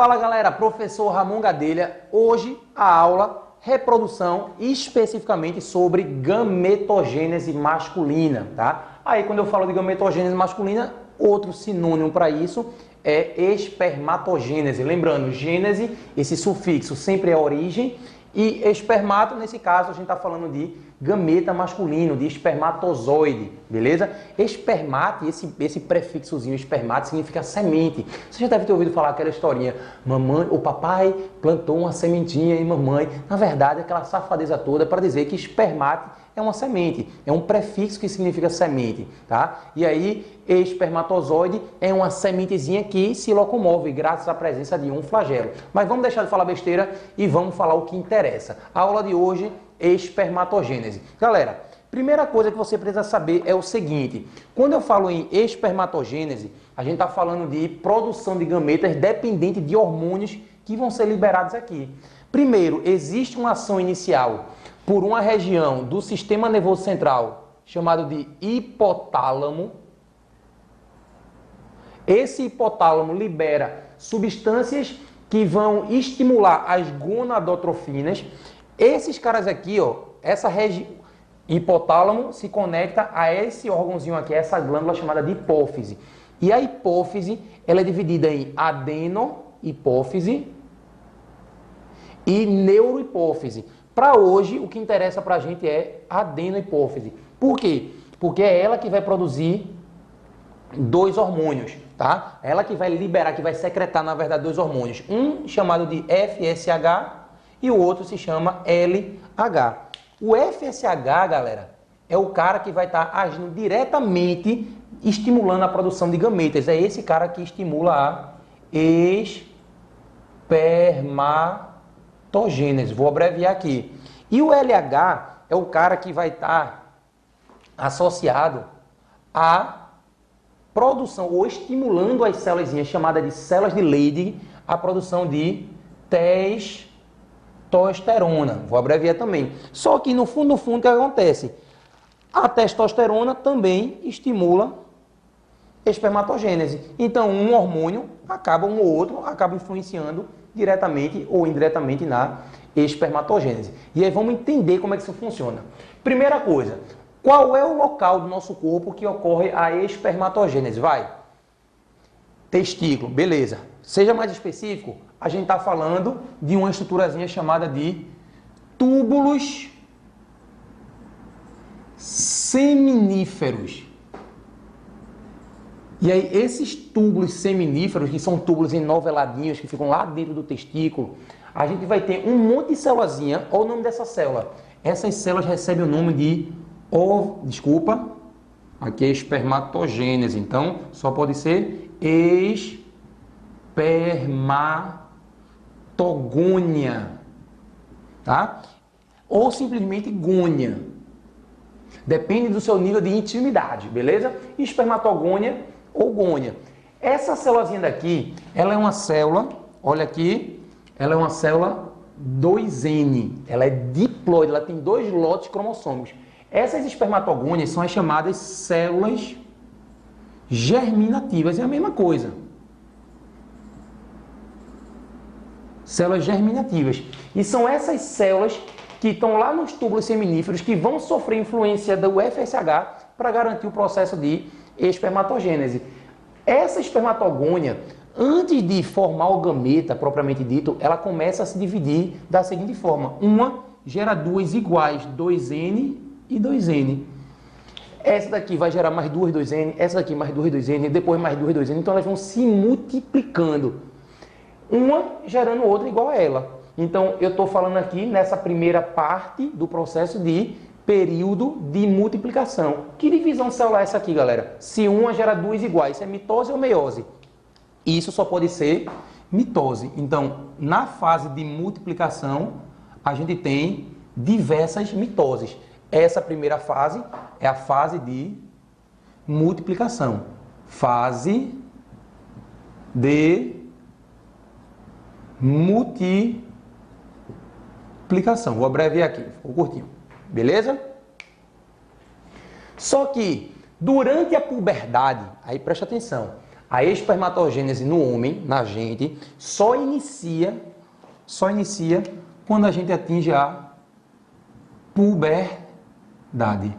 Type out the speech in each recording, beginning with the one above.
Fala galera, professor Ramon Gadelha. Hoje a aula reprodução especificamente sobre gametogênese masculina, tá? Aí quando eu falo de gametogênese masculina, outro sinônimo para isso é espermatogênese. Lembrando, gênese, esse sufixo sempre é origem, e espermato, nesse caso, a gente está falando de gameta masculino, de espermatozoide, beleza? Espermate, esse prefixozinho espermate significa semente. Você já deve ter ouvido falar aquela historinha, mamãe, o papai plantou uma sementinha em mamãe. Na verdade, aquela safadeza toda para dizer que espermate é uma semente, é um prefixo que significa semente, tá? E aí, espermatozoide é uma sementezinha que se locomove graças à presença de um flagelo. Mas vamos deixar de falar besteira e vamos falar o que interessa. A aula de hoje é espermatogênese. Galera, primeira coisa que você precisa saber é o seguinte: quando eu falo em espermatogênese, a gente está falando de produção de gametas dependente de hormônios que vão ser liberados aqui. Primeiro, existe uma ação inicial por uma região do sistema nervoso central chamado de hipotálamo. Esse hipotálamo libera substâncias que vão estimular as gonadotrofinas. Esses caras aqui, ó, essa região hipotálamo se conecta a esse órgãozinho aqui, essa glândula chamada de hipófise. E a hipófise, ela é dividida em adenohipófise e neurohipófise. Para hoje, o que interessa para a gente é adenohipófise. Por quê? Porque é ela que vai produzir dois hormônios, tá? Ela que vai liberar, que vai secretar, na verdade, dois hormônios. Um chamado de FSH e o outro se chama LH. O FSH, galera, é o cara que vai estar agindo diretamente, estimulando a produção de gametas. É esse cara que estimula a espermatogênese. Vou abreviar aqui. E o LH é o cara que vai estar associado à produção, ou estimulando as células chamadas de células de Leydig, a produção de testosterona. Vou abreviar também. Só que no fundo, o que acontece? A testosterona também estimula espermatogênese. Então, um hormônio um ou outro acaba influenciando diretamente ou indiretamente na espermatogênese. E aí vamos entender como é que isso funciona. Primeira coisa, qual é o local do nosso corpo que ocorre a espermatogênese? Testículo, beleza. Seja mais específico, a gente está falando de uma estruturazinha chamada de túbulos seminíferos. E aí, esses túbulos seminíferos, que são túbulos enoveladinhos, que ficam lá dentro do testículo, a gente vai ter um monte de célulazinha. Olha o nome dessa célula. Essas células recebem o nome de aqui é espermatogênese, então só pode ser espermatogônia, tá? Ou simplesmente gônia. Depende do seu nível de intimidade, beleza? Espermatogônia ou gônia. Essa célulazinha daqui, ela é uma célula, olha aqui, ela é uma célula 2N, ela é diploide, ela tem dois lotes cromossômicos. Essas espermatogônias são as chamadas células germinativas, é a mesma coisa. Células germinativas. E são essas células que estão lá nos túbulos seminíferos que vão sofrer influência do FSH para garantir o processo de espermatogênese. Essa espermatogônia, antes de formar o gameta propriamente dito, ela começa a se dividir da seguinte forma. Uma gera duas iguais, 2N e 2N. Essa daqui vai gerar mais duas 2N, essa daqui mais duas 2N, depois mais duas 2N. Então elas vão se multiplicando. Uma gerando outra igual a ela. Então eu estou falando aqui nessa primeira parte do processo de período de multiplicação. Que divisão celular é essa aqui, galera? Se uma gera duas iguais, isso é mitose ou meiose? Isso só pode ser mitose. Então, na fase de multiplicação, a gente tem diversas mitoses. Essa primeira fase é a fase de multiplicação. Fase de multiplicação. Vou abreviar aqui, ficou curtinho. Beleza? Só que durante a puberdade, aí presta atenção, A espermatogênese no homem, na gente, só inicia quando a gente atinge a puberdade.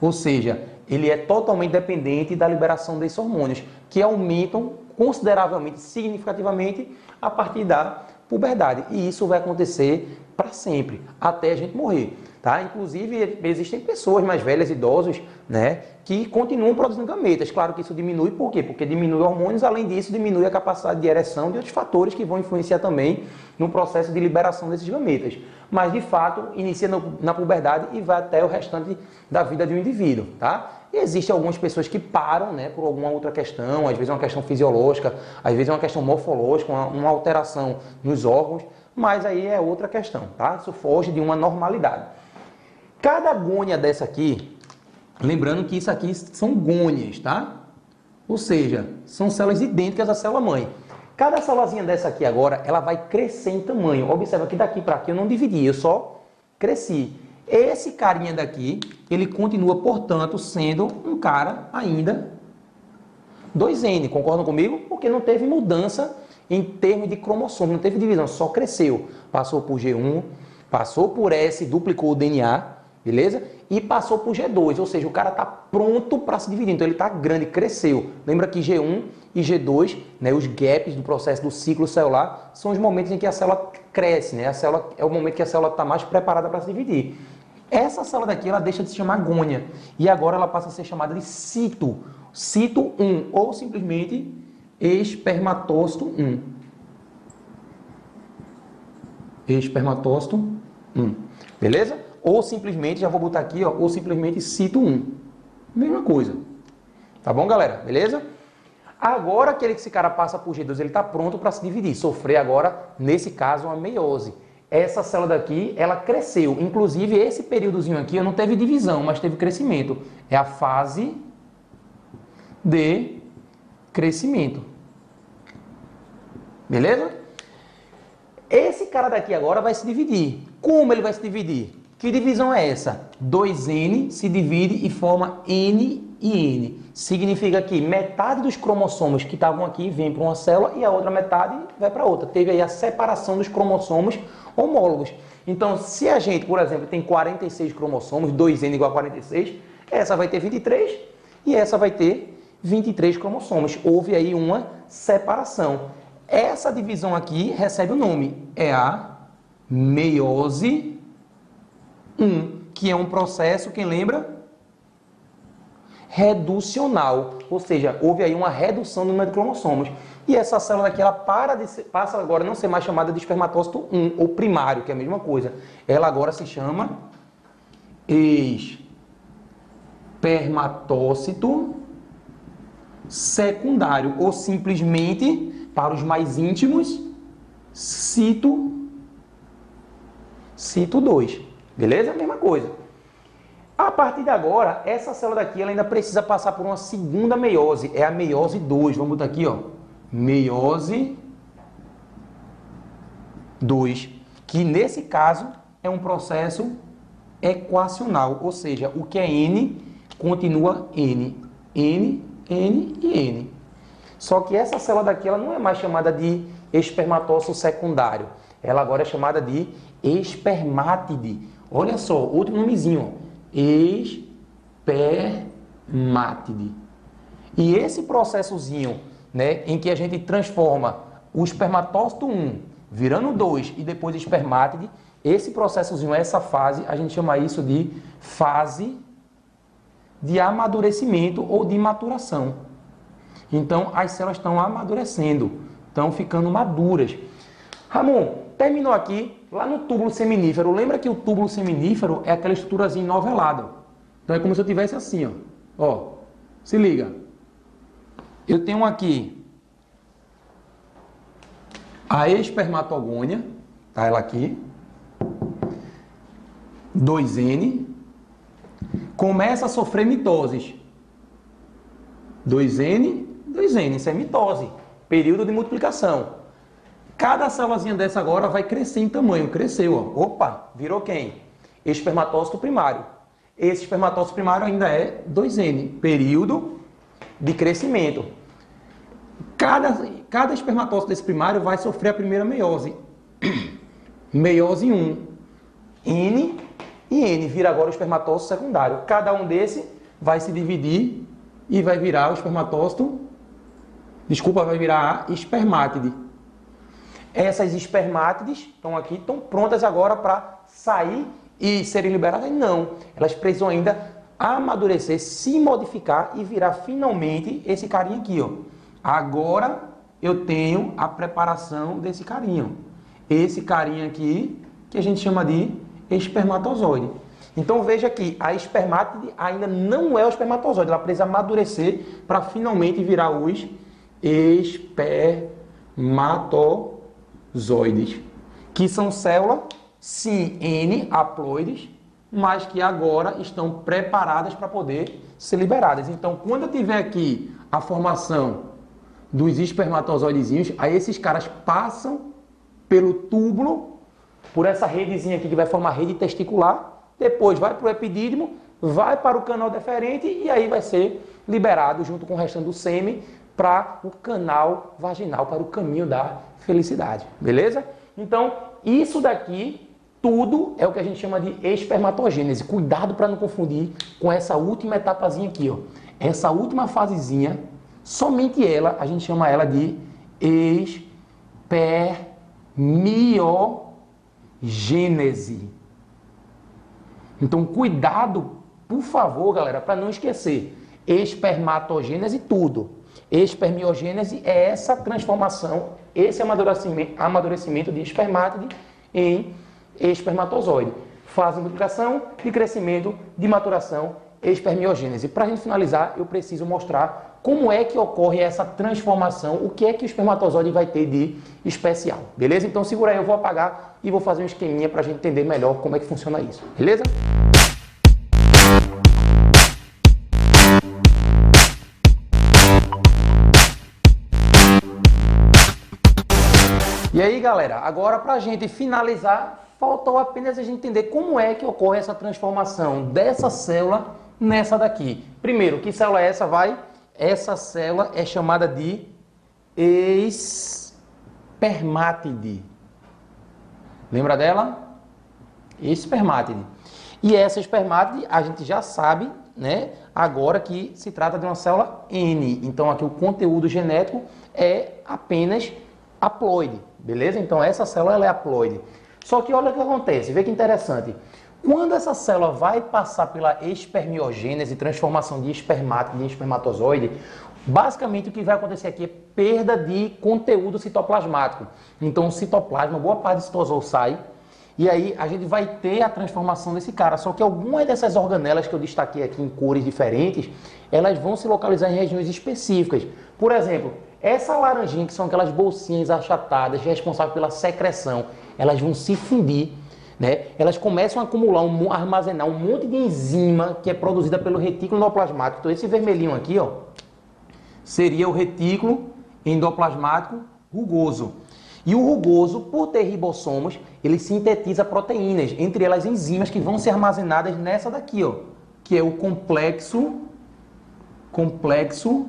Ou seja, ele é totalmente dependente da liberação desses hormônios, que aumentam consideravelmente, significativamente, a partir da puberdade. E isso vai acontecer para sempre, até a gente morrer. Tá? Inclusive, existem pessoas mais velhas, idosos, né, que continuam produzindo gametas. Claro que isso diminui, por quê? Porque diminui hormônios, além disso, diminui a capacidade de ereção de outros fatores que vão influenciar também no processo de liberação desses gametas. Mas, de fato, inicia na puberdade e vai até o restante da vida de um indivíduo. Tá? E existem algumas pessoas que param, né, por alguma outra questão, às vezes é uma questão fisiológica, às vezes é uma questão morfológica, uma alteração nos órgãos, mas aí é outra questão, tá? Isso foge de uma normalidade. Cada gônia dessa aqui, lembrando que isso aqui são gônias, tá? Ou seja, são células idênticas à célula-mãe. Cada célulazinha dessa aqui agora, ela vai crescer em tamanho. Observa que daqui para aqui eu não dividi, eu só cresci. Esse carinha daqui, ele continua, portanto, sendo um cara ainda 2N. Concordam comigo? Porque não teve mudança em termos de cromossomo, não teve divisão, só cresceu. Passou por G1, passou por S, duplicou o DNA, beleza? E passou por G2, ou seja, o cara está pronto para se dividir. Então ele está grande, cresceu. Lembra que G1 e G2, né, os gaps do processo do ciclo celular, são os momentos em que a célula cresce, né? A célula, é o momento que a célula está mais preparada para se dividir. Essa célula daqui, ela deixa de se chamar gônia e agora ela passa a ser chamada de cito. Cito 1, ou simplesmente espermatócito 1. Espermatócito 1. Beleza? Ou simplesmente, já vou botar aqui, ó, ou simplesmente cito 1. Mesma coisa. Tá bom, galera? Beleza? Agora que esse cara passa por G2, ele está pronto para se dividir. Sofrer agora, nesse caso, uma meiose. Essa célula daqui, ela cresceu. Inclusive, esse períodozinho aqui, não teve divisão, mas teve crescimento. É a fase de crescimento. Beleza? Esse cara daqui agora vai se dividir. Como ele vai se dividir? Que divisão é essa? 2N se divide e forma N e N. Significa que metade dos cromossomos que estavam aqui vem para uma célula e a outra metade vai para outra. Teve aí a separação dos cromossomos homólogos. Então, se a gente, por exemplo, tem 46 cromossomos, 2N igual a 46, essa vai ter 23 e essa vai ter 23 cromossomos. Houve aí uma separação. Essa divisão aqui recebe o nome, é a meiose 1, que é um processo, quem lembra? Reducional, ou seja, houve aí uma redução do número de cromossomos. E essa célula aqui, ela passa agora a não ser mais chamada de espermatócito 1, ou primário, que é a mesma coisa. Ela agora se chama espermatócito secundário, ou simplesmente, para os mais íntimos, cito 2. Beleza? Mesma coisa. A partir de agora, essa célula daqui ela ainda precisa passar por uma segunda meiose. É a meiose 2. Vamos botar aqui, ó. Meiose 2. Que nesse caso é um processo equacional. Ou seja, o que é N continua N. N, N e N. Só que essa célula daqui ela não é mais chamada de espermatócito secundário. Ela agora é chamada de espermátide. Olha só, outro nomezinho, ó. Espermátide. E esse processozinho, né, em que a gente transforma o espermatócito 1 virando 2 e depois espermátide, esse processozinho, essa fase, a gente chama isso de fase de amadurecimento ou de maturação. Então, as células estão amadurecendo, estão ficando maduras. Ramon, terminou aqui, lá no túbulo seminífero. Lembra que o túbulo seminífero é aquela estruturazinha novelada. Então, é como se eu tivesse assim, ó. Ó, se liga. Eu tenho aqui a espermatogônia, tá ela aqui. 2N. Começa a sofrer mitoses. 2N, 2N, isso é mitose. Período de multiplicação. Cada célulazinha dessa agora vai crescer em tamanho. Cresceu, ó. Opa, virou quem? Espermatócito primário. Esse espermatócito primário ainda é 2N. Período de crescimento. Cada espermatócito desse primário vai sofrer a primeira meiose. Meiose 1. N e N vira agora o espermatócito secundário. Cada um desse vai se dividir e vai virar o espermatócito, vai virar a espermátide. Essas espermátides estão aqui, estão prontas agora para sair e serem liberadas? Não. Elas precisam ainda amadurecer, se modificar e virar finalmente esse carinha aqui, ó. Agora eu tenho a preparação desse carinha. Esse carinha aqui, que a gente chama de espermatozoide. Então veja que a espermátide ainda não é o espermatozoide, ela precisa amadurecer para finalmente virar os espermatozoides, que são células, sim, N haploides, mas que agora estão preparadas para poder ser liberadas. Então, quando eu tiver aqui a formação dos espermatozoidezinhos, aí esses caras passam pelo túbulo, por essa redezinha aqui que vai formar rede testicular, depois vai para o epidídimo, vai para o canal deferente e aí vai ser liberado junto com o restante do sêmen para o canal vaginal, para o caminho da felicidade, beleza? Então, isso daqui tudo é o que a gente chama de espermatogênese. Cuidado para não confundir com essa última etapazinha aqui, ó. Essa última fasezinha, somente ela, a gente chama ela de espermiogênese. Então, cuidado, por favor, galera, para não esquecer. Espermatogênese, tudo. Espermiogênese é essa transformação, esse amadurecimento de espermátide em espermatozoide. Fase de multiplicação, de crescimento, de maturação, espermiogênese. Para a gente finalizar, eu preciso mostrar como é que ocorre essa transformação, o que é que o espermatozoide vai ter de especial, beleza? Então segura aí, eu vou apagar e vou fazer um esqueminha para a gente entender melhor como é que funciona isso, beleza? E aí, galera, agora para a gente finalizar, faltou apenas a gente entender como é que ocorre essa transformação dessa célula nessa daqui. Primeiro, que célula é essa? Essa célula é chamada de espermátide. Lembra dela? Espermátide. E essa espermátide, a gente já sabe, né, agora que se trata de uma célula N. Então, aqui o conteúdo genético é apenas haploide, beleza? Então, essa célula ela é haploide. Só que olha o que acontece, vê que interessante. Quando essa célula vai passar pela espermiogênese, transformação de espermátide em espermatozoide, basicamente o que vai acontecer aqui é perda de conteúdo citoplasmático. Então, o citoplasma, boa parte do citosol sai, e aí a gente vai ter a transformação desse cara. Só que algumas dessas organelas que eu destaquei aqui em cores diferentes, elas vão se localizar em regiões específicas. Por exemplo, essa laranjinha, que são aquelas bolsinhas achatadas responsáveis pela secreção, elas vão se fundir, né? Elas começam a acumular, armazenar um monte de enzima que é produzida pelo retículo endoplasmático. Então esse vermelhinho aqui, ó, seria o retículo endoplasmático rugoso. E o rugoso, por ter ribossomos, ele sintetiza proteínas, entre elas enzimas que vão ser armazenadas nessa daqui, ó, que é o complexo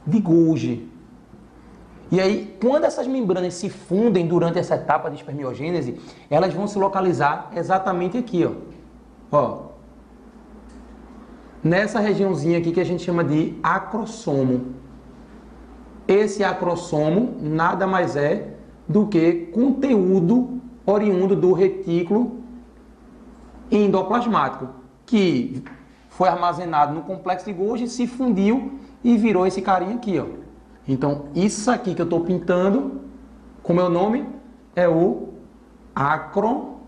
de Golgi. E aí, quando essas membranas se fundem durante essa etapa de espermiogênese, elas vão se localizar exatamente aqui, ó. Nessa regiãozinha aqui que a gente chama de acrossomo. Esse acrossomo nada mais é do que conteúdo oriundo do retículo endoplasmático, que foi armazenado no complexo de Golgi, se fundiu e virou esse carinha aqui, ó. Então, isso aqui que eu estou pintando, com meu nome, é o acrossomo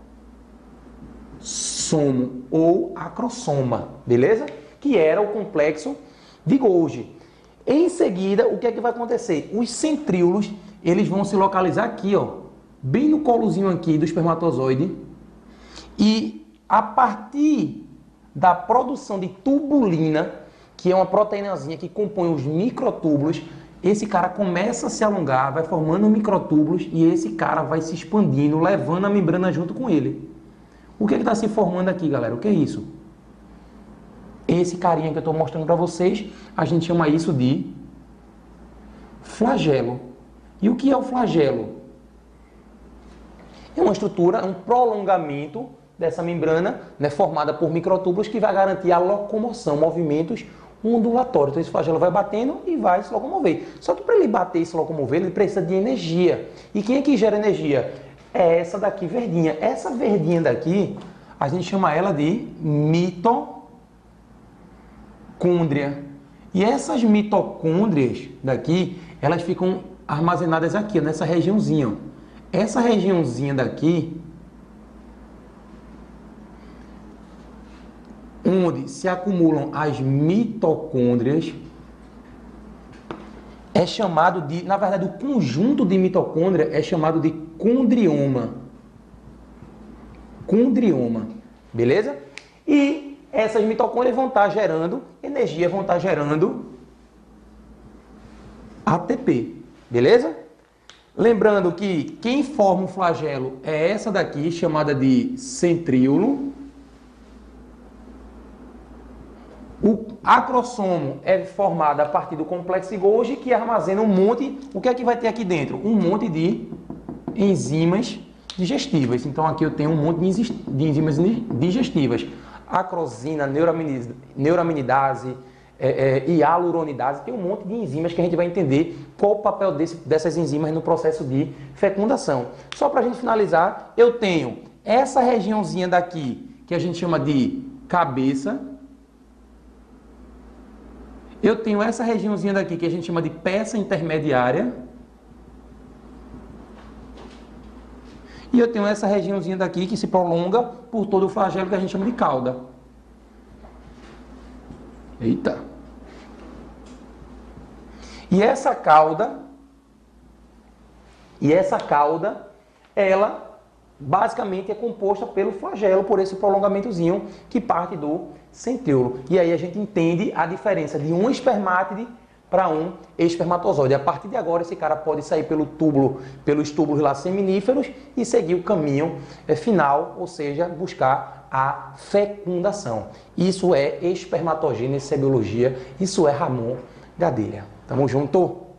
ou acrossoma, beleza? Que era o complexo de Golgi. Em seguida, o que é que vai acontecer? Os centríolos, eles vão se localizar aqui, ó, bem no colozinho aqui do espermatozoide. E a partir da produção de tubulina, que é uma proteínazinha que compõe os microtúbulos, esse cara começa a se alongar, vai formando microtúbulos e esse cara vai se expandindo, levando a membrana junto com ele. O que está se formando aqui, galera? O que é isso? Esse carinha que eu estou mostrando para vocês, a gente chama isso de flagelo. E o que é o flagelo? É uma estrutura, um prolongamento dessa membrana, né, formada por microtúbulos que vai garantir a locomoção, movimentos ondulatórios. Então esse flagelo vai batendo e vai se locomover. Só que para ele bater e se locomover, ele precisa de energia. E quem é que gera energia? É essa daqui verdinha. Essa verdinha daqui, a gente chama ela de mitocôndria. E essas mitocôndrias daqui, elas ficam armazenadas aqui, nessa regiãozinha. Ó. Essa regiãozinha daqui, onde se acumulam as mitocôndrias, é chamado de, na verdade, o conjunto de mitocôndria é chamado de condrioma. Condrioma, beleza? E essas mitocôndrias vão estar gerando energia, vão estar gerando ATP, beleza? Lembrando que quem forma o flagelo é essa daqui, chamada de centríolo. O acrossomo é formado a partir do complexo de Golgi, que armazena um monte. O que é que vai ter aqui dentro? Um monte de enzimas digestivas. Então aqui eu tenho um monte de enzimas digestivas. Acrosina, neuraminidase, hialuronidase, tem um monte de enzimas que a gente vai entender qual o papel dessas enzimas no processo de fecundação. Só para a gente finalizar, eu tenho essa regiãozinha daqui, que a gente chama de cabeça. Eu tenho essa regiãozinha daqui, que a gente chama de peça intermediária. E eu tenho essa regiãozinha daqui, que se prolonga por todo o flagelo, que a gente chama de cauda. Eita! E essa cauda, ela basicamente é composta pelo flagelo, por esse prolongamentozinho que parte do centríolo. E aí a gente entende a diferença de um espermátide para um espermatozoide. A partir de agora, esse cara pode sair pelos túbulos lá seminíferos e seguir o caminho final, ou seja, buscar a fecundação. Isso é espermatogênese, isso é biologia, isso é Ramon Gadelha. Tamo junto?